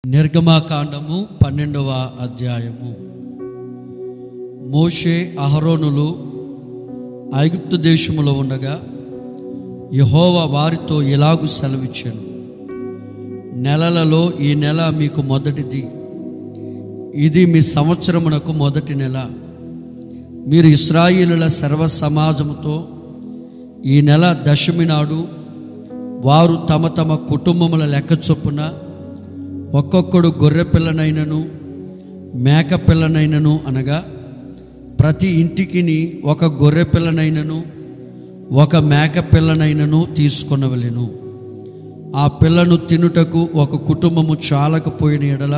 నిర్గమకాండము 12వ అధ్యాయము. మోషే అహరోనులు ఐగుప్తు దేశములో ఉండగా యెహోవా వారితో ఇలాగు సెలవిచ్చెను, నెలలలో ఈ నెల మీకు మొదటిది, ఇది మీ సంవత్సరమునకు మొదటి నెల. మీరు ఇశ్రాయేలుల సర్వ సమాజముతో ఈ నెల దశమి నాడు వారు తమ తమ కుటుంబముల లెక్క చొప్పున ఒక్కొక్కడు గొర్రె పిల్లనైనను మేక పిల్లనైనను అనగా ప్రతి ఇంటికి ఒక గొర్రె పిల్లనైనను ఒక మేక పిల్లనైనను తీసుకొనవలెను. ఆ పిల్లను తినుటకు ఒక కుటుంబము చాలకపోయిన ఎడల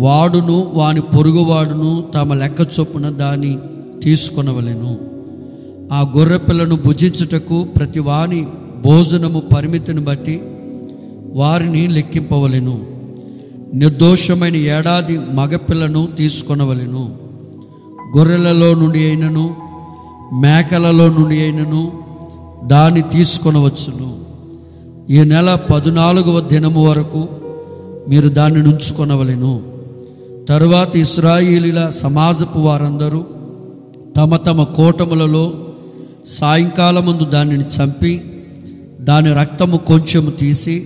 వాడును వాని పొరుగువాడును తమ లెక్క చొప్పున దాన్ని తీసుకొనవలెను. ఆ గొర్రె పిల్లను భుజించుటకు ప్రతి వాని భోజనము పరిమితిని బట్టి వారిని లెక్కింపవలెను. నిర్దోషమైన ఏడాది మగపిల్లను తీసుకొనవలెను. గొర్రెలలో నుండి అయినను మేకలలో నుండి అయినను దాన్ని తీసుకొనవచ్చును. ఈ నెల 14వ దినము వరకు మీరు దాన్ని ఉంచుకొనవలెను. తరువాత ఇశ్రాయేలీల సమాజపు వారందరూ తమ తమ కోటములలో సాయంకాలమందు దానిని చంపి దాని రక్తము కొంచెము తీసి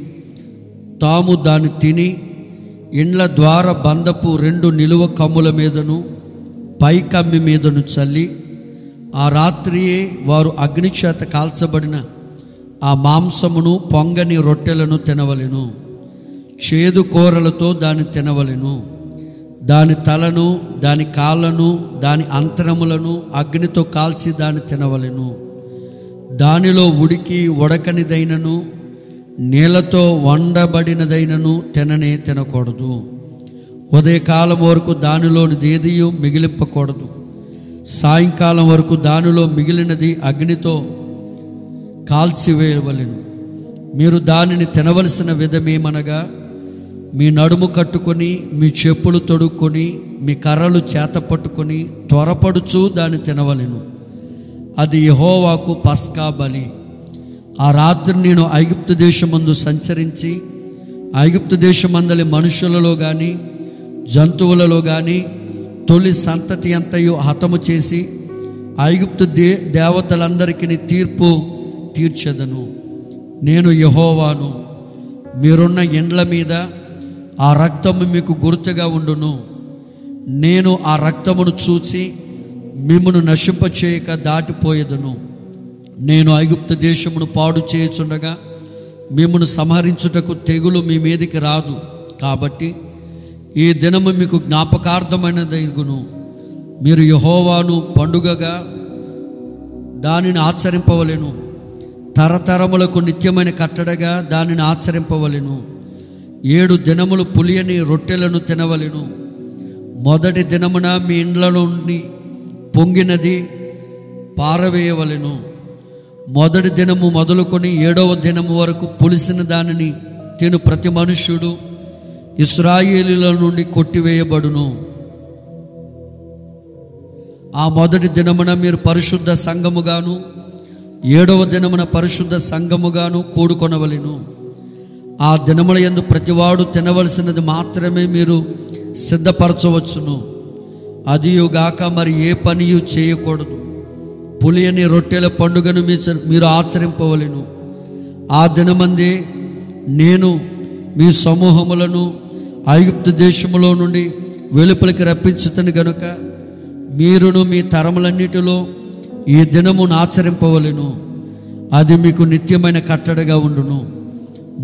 తాము దాన్ని తిని ఇండ్ల ద్వార బంధపు 2 నిలువ కమ్ముల మీదను పై కమ్మి మీదను చల్లి ఆ రాత్రియే వారు అగ్ని చేత కాల్చబడిన ఆ మాంసమును పొంగని రొట్టెలను తినవలెను. చేదు కూరలతో దాన్ని తినవలెను. దాని తలను దాని కాళ్ళను దాని అంతరములను అగ్నితో కాల్చి దాన్ని తినవలెను. దానిలో ఉడికి ఉడకనిదైనను నీళ్లతో వండబడినదైనను తినకూడదు. ఉదయకాలం వరకు దానిలోని దేదియు మిగిలింపకూడదు. సాయంకాలం వరకు దానిలో మిగిలినది అగ్నితో కాల్చివేయవలెను. మీరు దానిని తినవలసిన విధమేమనగా మీ నడుము కట్టుకొని మీ చెప్పులు తొడుక్కొని మీ కర్రలు చేత పట్టుకొని త్వరపడుచు దాన్ని తినవలెను. అది యెహోవాకు పస్కా బలి. ఆ రాత్రి నేను ఐగుప్తు దేశమందు సంచరించి ఐగుప్తు దేశమందలి మనుషులలో కానీ జంతువులలో కానీ తొలి సంతతి అంతయు హతము చేసి ఐగుప్తు దేవతలందరికీ తీర్పు తీర్చెదను. నేను యెహోవాను. మీరున్న ఇండ్ల మీద ఆ రక్తము మీకు గుర్తుగా ఉండును. నేను ఆ రక్తమును చూచి మిమ్మును నశింపచేయక దాటిపోయేదను. నేను ఐగుప్తు దేశమును పాడు చేయుచుండగా మిమ్మును సంహరించుటకు తెగులు మీ మీదికి రాదు. కాబట్టి ఈ దినము మీకు జ్ఞాపకార్థమైనదగును. మీరు యెహోవాను పండుగగా దానిని ఆచరింపవలెను. తరతరములకు నిత్యమైన కట్టడగా దానిని ఆచరింపవలెను. 7 దినములు పులియని రొట్టెలను తినవలెను. మొదటి దినమున మీ ఇండ్ల నుండి పొంగినది పారవేయవలెను. మొదటి దినము మొదలుకొని 7వ దినము వరకు పులిసిన దానిని తిను ప్రతి మనుష్యుడు ఇశ్రాయేలీల నుండి కొట్టివేయబడును. ఆ మొదటి దినమున మీరు పరిశుద్ధ సంఘముగాను 7వ దినమున పరిశుద్ధ సంఘముగాను కూడుకొనవలెను. ఆ దినముల యందు ప్రతివాడు తినవలసినది మాత్రమే మీరు సిద్ధపరచవచ్చును. అదియుగాక మరి ఏ పనియు చేయకూడదు. పులియని రొట్టెల పండుగను మీరు ఆచరింపవలెను. ఆ దినమందే నేను మీ సమూహములను ఐగుప్తు దేశములో నుండి వెలుపలికి రప్పించుతాను గనుక మీరును మీ తరములన్నిటిలో ఈ దినమును ఆచరింపవలెను. అది మీకు నిత్యమైన కట్టడగా ఉండును.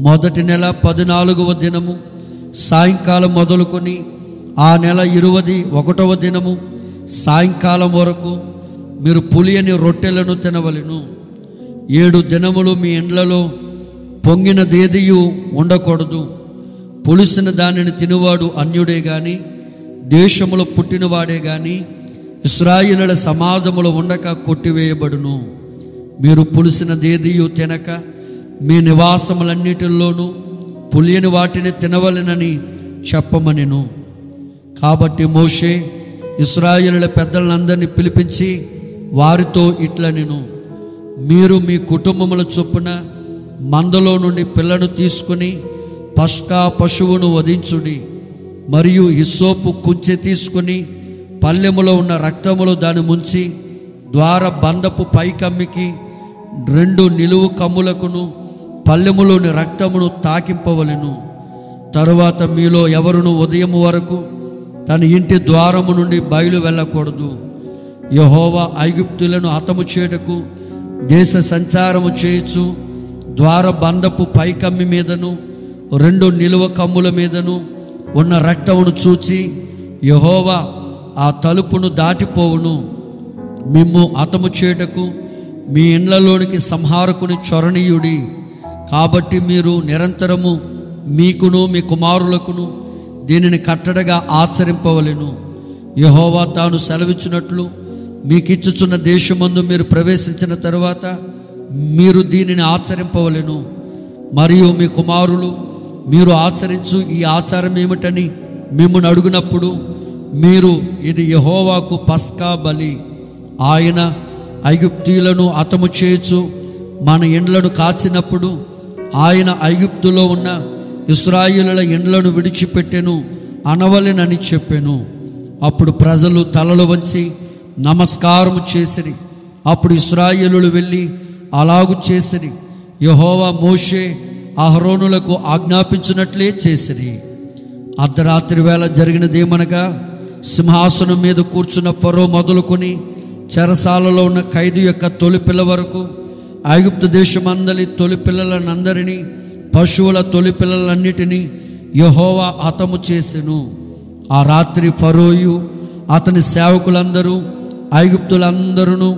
మొదటి నెల 14వ దినము సాయంకాలం మొదలుకొని ఆ నెల 21వ దినము సాయంకాలం వరకు మీరు పులియని రొట్టెలను తినవలెను. 7 దినములు మీ ఇండ్లలో పొంగినదేదియు ఉండకూడదు. పులిసిన దానిని తినువాడు అన్యుడే గాని దేశములో పుట్టినవాడే గాని ఇశ్రాయేలుల సమాజములో ఉండక కొట్టివేయబడును. మీరు పులిసిన దేదియు తినక మీ నివాసములన్నిటిలోనూ పులియని వాటిని తినవలెనని చెప్పమనెను. కాబట్టి మోషే ఇశ్రాయేలుల పెద్దలందరినీ పిలిపించి వారితో ఇట్లనెను, మీరు మీ కుటుంబముల చొప్పున మందలో నుండి పిల్లను తీసుకుని పస్కా పశువును వధించుడి. మరియు హిస్సోపు కుంచె తీసుకుని పల్లెములో ఉన్న రక్తములో దాన్ని ముంచి ద్వార బంధపు పైకమ్మికి 2 నిలువు కమ్ములకును పల్లెములోని రక్తమును తాకింపవలెను. తరువాత మీలో ఎవరును ఉదయం వరకు తన ఇంటి ద్వారము నుండి బయలు వెళ్ళకూడదు. యెహోవా ఐగుప్తులను హతము చేయుటకు దేశ సంచారము చేయొచ్చు ద్వార బంధపు పైకమ్మి మీదను 2 నిలువ కమ్ముల మీదను ఉన్న రక్తమును చూచి యెహోవా ఆ తలుపును దాటిపోవును. మిమ్ము హతము చేయుటకు మీ ఇండ్లలోనికి సంహారకుని చొరనీయుడి. కాబట్టి మీరు నిరంతరము మీకును మీ కుమారులకును దీనిని కట్టడగా ఆచరింపవలెను. యెహోవా తాను సెలవిచ్చినట్లు మీకిచ్చుచున్న దేశమందు మీరు ప్రవేశించిన తరువాత మీరు దీనిని ఆచరింపవలెను. మరియు మీ కుమారులు మీరు ఆచరించు ఈ ఆచారం ఏమిటని మిమ్మల్ని అడుగునప్పుడు మీరు ఇది యెహోవాకు పస్కా బలి. ఆయన ఐగుప్తీయులను హతము చేయొచ్చు మన ఇండ్లను కాచినప్పుడు ఆయన ఐగుప్తులో ఉన్న ఇశ్రాయేలుల ఇండ్లను విడిచిపెట్టెను అనవలెనని చెప్పెను. అప్పుడు ప్రజలు తలలు వంచి నమస్కారము చేసిరి. అప్పుడు ఇశ్రాయేలులు వెళ్ళి అలాగు చేసిరి. యెహోవా మోషే అహరోనులకు ఆజ్ఞాపించినట్లే చేసిరి. అర్ధరాత్రి వేళ జరిగినదేమనగా సింహాసనం మీద కూర్చున్న ఫరో మొదలుకొని చెరసాలలో ఉన్న ఖైదు యొక్క తొలిపిల్ల వరకు ఐగుప్తు దేశమందలి తొలిపిల్లలనందరినీ పశువుల తొలిపిల్లలన్నిటినీ యెహోవా హతము చేసెను. ఆ రాత్రి ఫరోయు అతని సేవకులందరూ ఐగుప్తులందరూ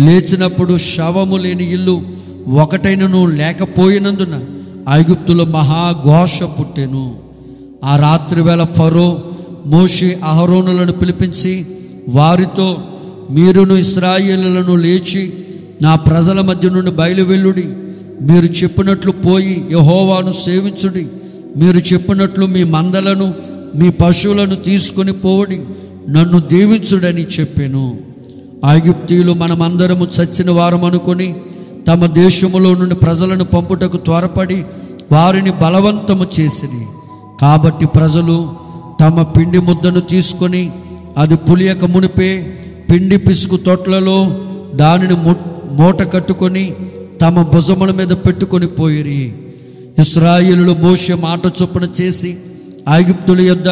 లేచినప్పుడు శవము లేని ఇల్లు ఒకటైనను లేకపోయినందున ఐగుప్తులో మహాఘోష పుట్టెను. ఆ రాత్రి వేళ ఫరో మోషే అహరోనులను పిలిపించి వారితో, మీరును ఇశ్రాయేలులను లేచి నా ప్రజల మధ్య నుండి బయలువెళ్ళుడి. మీరు చెప్పినట్లు పోయి యెహోవాను సేవించుడి. మీరు చెప్పినట్లు మీ మందలను మీ పశువులను తీసుకొని పోవడి. నన్ను దీవించుడని చెప్పాను. ఐగుప్తీయులు మనమందరము చచ్చిన వారం అనుకొని తమ దేశములో నుండి ప్రజలను పంపుటకు త్వరపడి వారిని బలవంతము చేసిరి. కాబట్టి ప్రజలు తమ పిండి ముద్దను తీసుకొని అది పులియక మునిపే పిండి పిసుకు తొట్లలో దానిని మూట కట్టుకొని తమ భుజముల మీద పెట్టుకొని పోయిరి. ఇశ్రాయేలులు మోషే మాట చొప్పున చేసి ఐగుప్తుల యొద్ద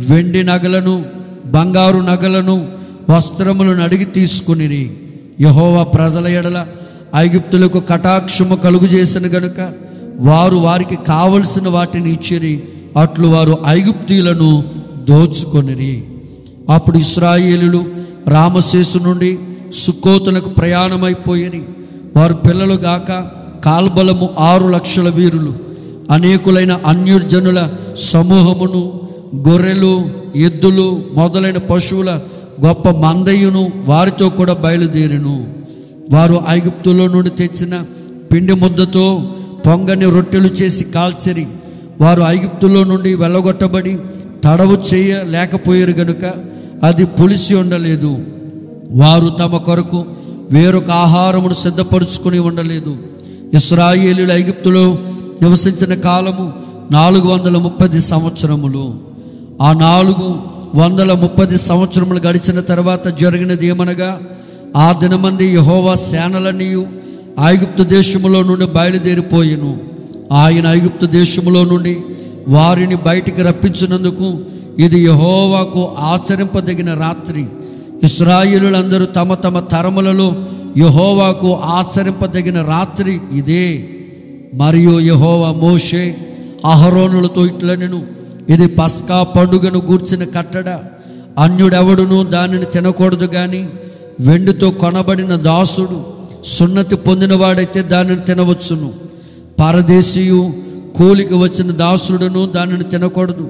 వెండి నగలను బంగారు నగలను వస్త్రములను అడిగి తీసుకునిరి. యెహోవా ప్రజల ఎడల ఐగుప్తులకు కటాక్షము కలుగు చేసిన గనుక వారు వారికి కావలసిన వాటిని ఇచ్చిరి. అట్లు వారు ఐగుప్తీయులను దోచుకొనిరి. అప్పుడు ఇశ్రాయేలులు రామశేసు నుండి సుక్కోతులకు ప్రయాణమైపోయిరి. వారు పిల్లలు గాక కాల్బలము 6 లక్షల వీరులు, అనేకులైన అన్యజనుల సమూహమును, గొర్రెలు ఎద్దులు మొదలైన పశువుల గొప్ప మందయును వారితో కూడా బయలుదేరిను. వారు ఐగుప్తులో నుండి తెచ్చిన పిండి ముద్దతో పొంగని రొట్టెలు చేసి కాల్చిరి. వారు ఐగుప్తులో నుండి వెళ్ళగొట్టబడి తడవు చేయలేకపోయారు గనుక అది పులిసి ఉండలేదు. వారు తమ కొరకు వేరొక ఆహారమును సిద్ధపరుచుకుని ఉండలేదు. ఇశ్రాయేలీయులు ఐగుప్తులో నివసించిన కాలము 430 సంవత్సరములు. ఆ 430 సంవత్సరములు గడిచిన తర్వాత జరిగినది ఏమనగా, ఆ దినమంది యెహోవా సేనలన్నీయు ఐగుప్తు దేశములో నుండి బయలుదేరిపోయెను. ఆయన ఐగుప్తు దేశములో నుండి వారిని బయటికి రప్పించినందుకు ఇది యెహోవాకు ఆచరింపదగిన రాత్రి. ఇశ్రాయేలులందరూ తమ తమ తరములలో యెహోవాకు ఆచరింపదగిన రాత్రి ఇదే. మరియు యెహోవా మోషే అహరోనులతో ఇట్లనెను, ఇది పస్కా పండుగను గూర్చిన కట్టడ. అన్యుడెవడును దానిని తినకూడదు గాని వెండితో కొనబడిన దాసుడు సున్నతి పొందినవాడైతే దానిని తినవచ్చును. పరదేశీయు కూలికి వచ్చిన దాసుడును దానిని తినకూడదు.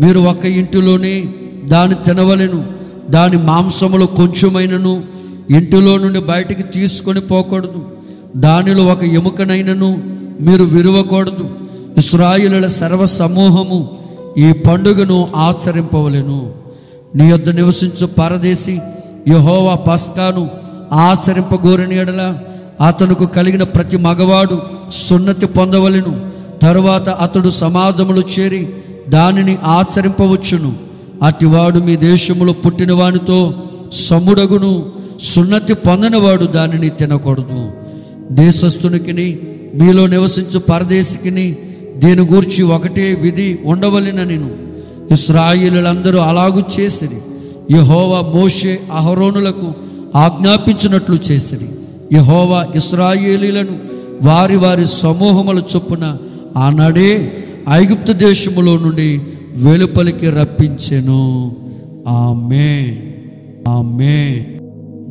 మీరు ఒక ఇంటిలోనే దాన్ని తినవలెను. దాని మాంసములు కొంచెమైనను ఇంటిలో నుండి బయటికి తీసుకొని పోకూడదు. దానిలో ఒక ఎముకనైనను మీరు విరువకూడదు. ఇశ్రాయేలుల సర్వ సమూహము ఈ పండుగను ఆచరింపవలెను. నీ యొద్ద నివసించు పరదేశి యెహోవా పస్కాను ఆచరింపగోరిన ఎడల అతనుకు కలిగిన ప్రతి మగవాడు సున్నతి పొందవలెను. తరువాత అతడు సమాజములో చేరి దానిని ఆచరింపవచ్చును. అటివాడు మీ దేశములో పుట్టిన వానితో సముడగును, సున్నతి పొందినవాడు దానిని తినకూడదు. దేశస్థునికిని మీలో నివసించు పరదేశికిని దీని గూర్చి ఒకటే విధి ఉండవలెననిను. ఇశ్రాయేలులందరూ అలాగు చేసిరి. యెహోవా మోషే అహరోనులకు ఆజ్ఞాపించినట్లు చేసిరి. యెహోవా ఇశ్రాయేలీలను వారి వారి సమూహముల చొప్పున ఆనాడే ఐగుప్తు దేశములో నుండి వెలుపలికి రప్పించెను. ఆమేన్, ఆమేన్.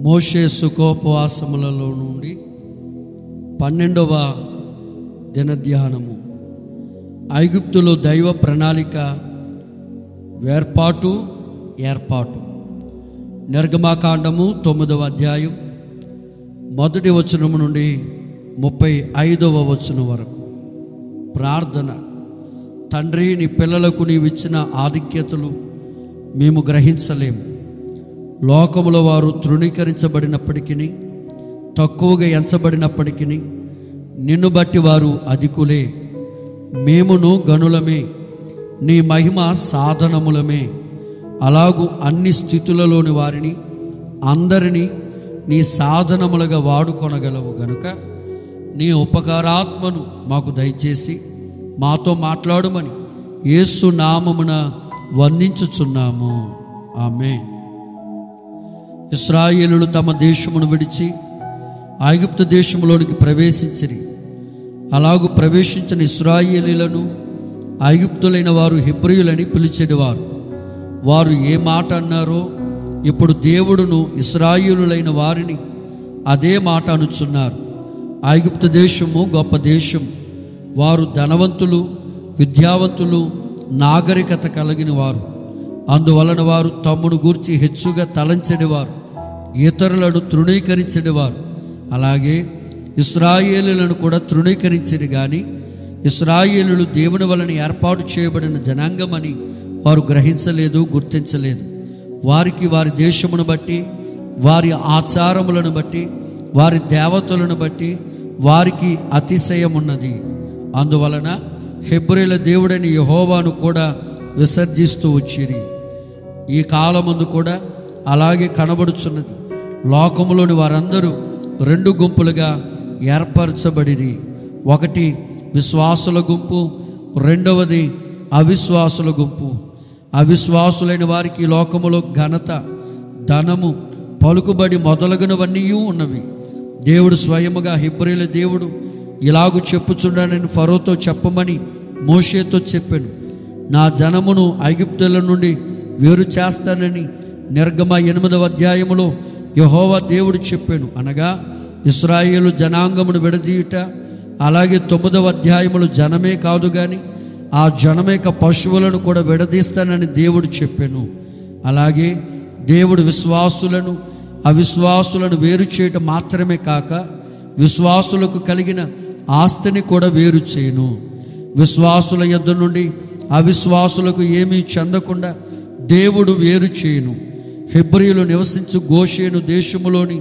మోషే సుఖోపవాసములలో నుండి 12వ దినధ్యానము. ఐగుప్తులో దైవ ప్రణాళిక ఏర్పాటు. నిర్గమాకాండము 9వ అధ్యాయం 1వ వచనము నుండి 35వ వచనం వరకు. ప్రార్థన. తండ్రి, నీ పిల్లలకు నీవిచ్చిన ఆధిక్యతలు మేము గ్రహించలేము. లోకములో వారు తృణీకరించబడినప్పటికీ, తక్కువగా ఎంచబడినప్పటికీ నిన్ను బట్టి వారు అధికులే. మేమును గనులమే, నీ మహిమ సాధనములమే. అలాగూ అన్ని స్థితులలోని వారిని అందరినీ నీ సాధనములుగా వాడుకొనగలవు గనుక నీ ఉపకారాత్మను మాకు దయచేసి మాతో మాట్లాడుమని యేసు నామమున వందించుచున్నాము. ఆమేన్. ఇశ్రాయేలులు తమ దేశమును విడిచి ఐగుప్తు దేశములోనికి ప్రవేశించిరి. అలాగూ ప్రవేశించిన ఇశ్రాయేలీలను ఐగుప్తులైన వారు హెబ్రీయులని పిలిచేవారు. వారు ఏ మాట అన్నారో ఇప్పుడు దేవుడును ఇశ్రాయేలులైన వారిని అదే మాట అనుచున్నారు. ఐగుప్తు దేశము గొప్ప దేశం. వారు ధనవంతులు, విద్యావంతులు, నాగరికత కలిగిన వారు. అందువలన వారు తమ్మును గూర్చి హెచ్చుగా తలంచెడివారు, ఇతరులను తృణీకరించెడివారు. అలాగే ఇశ్రాయేలులను కూడా తృణీకరించిరి. కానీ ఇశ్రాయేలులు దేవుని వలన ఏర్పాటు చేయబడిన జనాంగమని వారు గ్రహించలేదు, గుర్తించలేదు. వారికి వారి దేశమును బట్టి, వారి ఆచారములను బట్టి, వారి దేవతలను బట్టి వారికి అతిశయం ఉన్నది. అందువలన హెబ్రీయుల దేవుడైన యెహోవాను కూడా విసర్జిస్తూ వచ్చిరి. ఈ కాలమందు కూడా అలాగే కనబడుచున్నది. లోకములోని వారందరూ 2 గుంపులుగా ఏర్పరచబడిరి. ఒకటి విశ్వాసుల గుంపు, రెండవది అవిశ్వాసుల గుంపు. అవిశ్వాసులైన వారికి లోకములో ఘనత, ధనము, పలుకుబడి మొదలగునవన్నీ ఉన్నవి. దేవుడు స్వయముగా హెబ్రీయుల దేవుడు ఇలాగు చెప్పుచున్నానని ఫరోతో చెప్పమని మోషేతో చెప్పాను. నా జనమును ఐగుప్తుల నుండి వేరు చేస్తానని నిర్గమ 8వ అధ్యాయములో యెహోవా దేవుడు చెప్పాను. అనగా ఇశ్రాయేలు జనాంగమును విడదీయుట. అలాగే 9వ అధ్యాయములు జనమే కాదు కానీ ఆ జనమేక పశువులను కూడా విడదీస్తానని దేవుడు చెప్పాను. అలాగే దేవుడు విశ్వాసులను అవిశ్వాసులను వేరు చేయటం మాత్రమే కాక విశ్వాసులకు కలిగిన ఆస్తిని కూడా వేరు చేయను. విశ్వాసుల యొద్ద నుండి అవిశ్వాసులకు ఏమీ చెందకుండా దేవుడు వేరు చేయను. హెబ్రీయులు నివసించు గోషేను దేశములోని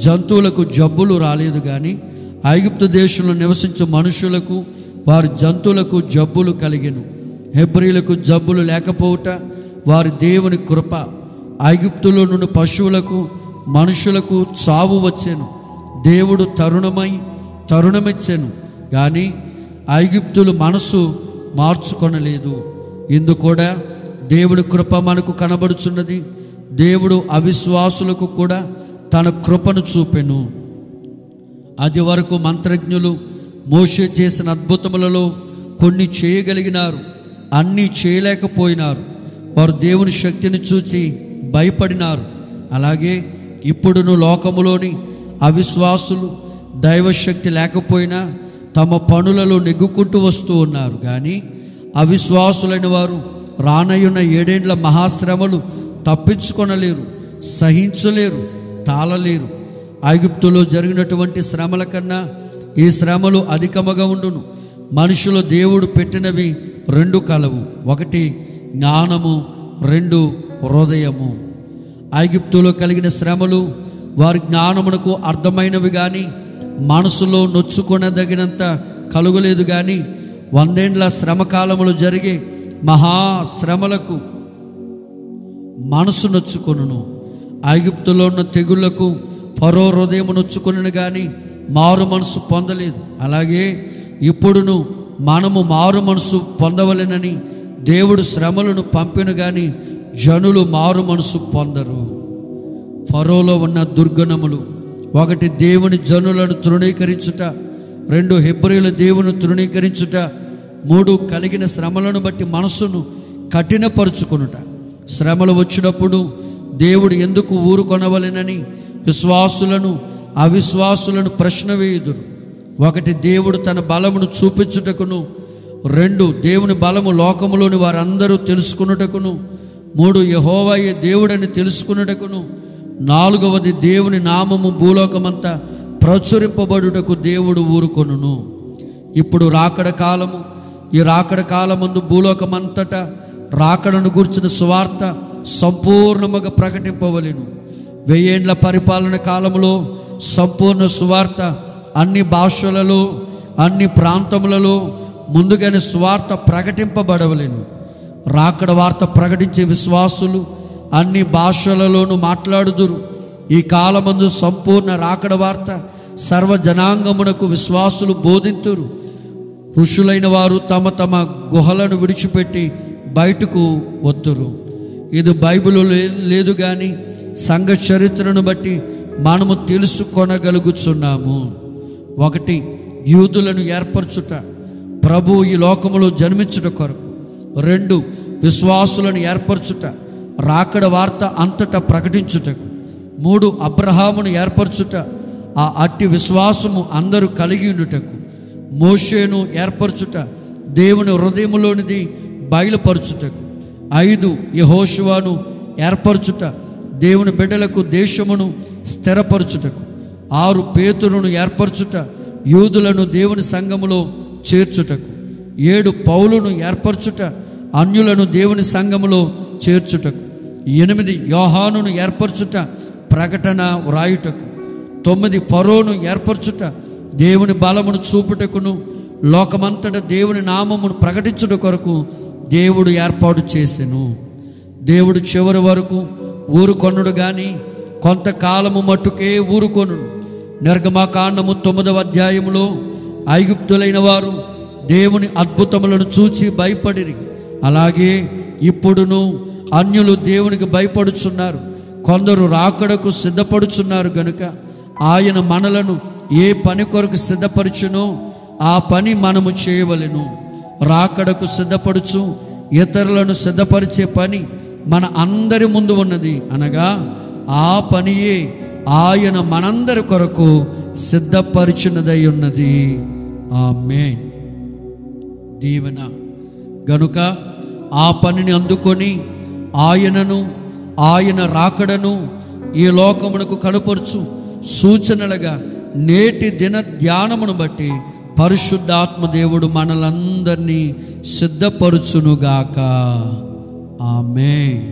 జంతువులకు జబ్బులు రాలేదు, కానీ ఐగుప్తు దేశంలో నివసించు మనుషులకు వారి జంతువులకు జబ్బులు కలిగెను. హెబ్రీయులకు జబ్బులు లేకపోవుట వారి దేవుని కృప. ఐగుప్తులో నుండి పశువులకు మనుషులకు చావు వచ్చాను. దేవుడు తరుణమిచ్చాను, కానీ ఐగుప్తులు మనసు మార్చుకొనలేదు. ఇందు కూడా దేవుడి కృప మనకు కనబడుచున్నది. దేవుడు అవిశ్వాసులకు కూడా తన కృపను చూపెను. అది వరకు మంత్రజ్ఞులు మోషే చేసిన అద్భుతములలో కొన్ని చేయగలిగినారు, అన్నీ చేయలేకపోయినారు. వారు దేవుని శక్తిని చూచి భయపడినారు. అలాగే ఇప్పుడును లోకములోని అవిశ్వాసులు దైవశక్తి లేకపోయినా తమ పనులలో నెగ్గుకుంటూ వస్తూ ఉన్నారు. కానీ అవిశ్వాసులైన వారు రానయ్యున్న 7 ఏండ్ల మహాశ్రమలు తప్పించుకొనలేరు, సహించలేరు, తాళలేరు. ఐగుప్తులో జరిగినటువంటి శ్రమల కన్నా ఈ శ్రమలు అధికముగా ఉండును. మనుషులు దేవుడు పెట్టినవి 2 కలవు. 1 జ్ఞానము, 2 హృదయము. ఐగుప్తులో కలిగిన శ్రమలు వారి జ్ఞానమునకు అర్థమైనవి, కానీ మనసులో నొచ్చుకొనదగినంత కలుగలేదు. కానీ 100 ఏండ్ల శ్రమ కాలములు జరిగే మహాశ్రమలకు మనసు నొచ్చుకొనును. ఐగుప్తులో ఉన్న తెగుళ్లకు ఫరో హృదయం నొచ్చుకొనును గాని మారు మనసు పొందలేదు. అలాగే ఇప్పుడును మనము మారు మనసు పొందవలెనని దేవుడు శ్రమలను పంపిన గాని జనులు మారు మనసు పొందరు. ఫరోలో ఉన్న దుర్గుణములు: 1 దేవుని జనులను తృణీకరించుట, 2 హెబ్రీయుల దేవుని తృణీకరించుట, 3 కలిగిన శ్రమలను బట్టి మనస్సును కఠినపరుచుకొనుట. శ్రమలు వచ్చినప్పుడు దేవుడు ఎందుకు ఊరుకొనవలెనని విశ్వాసులను అవిశ్వాసులను ప్రశ్న వేయుదురు. 1 దేవుడు తన బలమును చూపించుటకును, 2 దేవుని బలము లోకములోని వారందరూ తెలుసుకున్నటకును, 3 యెహోవాయే దేవుడని తెలుసుకున్నటకును, 4వది దేవుని నామము భూలోకమంతా ప్రచురింపబడుటకు దేవుడు ఊరుకొనును. ఇప్పుడు రాకడ కాలము. ఈ రాకడ కాలమందు భూలోకమంతటా రాకడను గూర్చిన సువార్త సంపూర్ణముగా ప్రకటింపవలెను. 1000 ఏండ్ల పరిపాలన కాలములో సంపూర్ణ సువార్త అన్ని భాషలలో అన్ని ప్రాంతములలో ముందుగానే సువార్త ప్రకటింపబడవలెను. రాకడ వార్త ప్రకటించే విశ్వాసులు అన్ని భాషలలోనూ మాట్లాడుదురు. ఈ కాలమందు సంపూర్ణ రాకడ వార్త సర్వజనాంగమునకు విశ్వాసులు బోధింతురు. ఋషులైన వారు తమ తమ గుహలను విడిచిపెట్టి బయటకు వత్తురు. ఇది బైబిల్లో లేదు కానీ సంఘ చరిత్రను బట్టి మనము తెలుసుకొనగలుగుచున్నాము. 1 యూదులను ఏర్పరచుట, ప్రభు ఈ లోకములో జన్మించుట కొరకు. 2 విశ్వాసులను ఏర్పరచుట, రాకడ వార్త అంతటా ప్రకటించుటకు. 3 అబ్రహామును ఏర్పరచుట, ఆ అట్టి విశ్వాసము అందరూ కలిగి ఉండుటకు. మోషేను ఏర్పరచుట, దేవుని హృదయములోనిది బయలుపరచుటకు. 5 యెహోషువను ఏర్పరచుట, దేవుని బిడ్డలకు దేశమును స్థిరపరచుటకు. 6 పేతురును ఏర్పరచుట, యూదులను దేవుని సంఘములో చేర్చుటకు. 7 పౌలును ఏర్పరచుట, అన్యులను దేవుని సంఘములో చేర్చుటకు. 8 యోహానును ఏర్పరచుట, ప్రకటన వ్రాయుటకు. 9 ఫరోను ఏర్పరచుట, దేవుని బలమును చూపుటకును లోకమంతట దేవుని నామమును ప్రకటించుట కొరకు దేవుడు ఏర్పాటు చేసెను. దేవుడు చివరి వరకు ఊరుకొనుడు గాని కొంతకాలము మట్టుకే ఊరుకొను. నిర్గమకాండము 9వ అధ్యాయములో ఐగుప్తులైన వారు దేవుని అద్భుతములను చూచి భయపడిరి. అలాగే ఇప్పుడును అన్యులు దేవునికి భయపడుచున్నారు. కొందరు రాకడకు సిద్ధపడుచున్నారు గనుక ఆయన మనలను ఏ పని కొరకు సిద్ధపరచునో ఆ పని మనము చేయవలెను. రాకడకు సిద్ధపడుచు ఇతరులను సిద్ధపరిచే పని మన అందరి ముందు ఉన్నది. అనగా ఆ పనియే ఆయన మనందరి కొరకు సిద్ధపరిచినదై ఉన్నది. ఆమేన్. దీవెన గనుక ఆ పనిని అందుకొని ఆయనను ఆయన రాకడను ఈ లోకమునకు కనపరచు సూచనలుగా నేటి దిన ధ్యానమును బట్టి పరిశుద్ధాత్మ దేవుడు మనలందరినీ సిద్ధపరచునుగాక. ఆమేన్.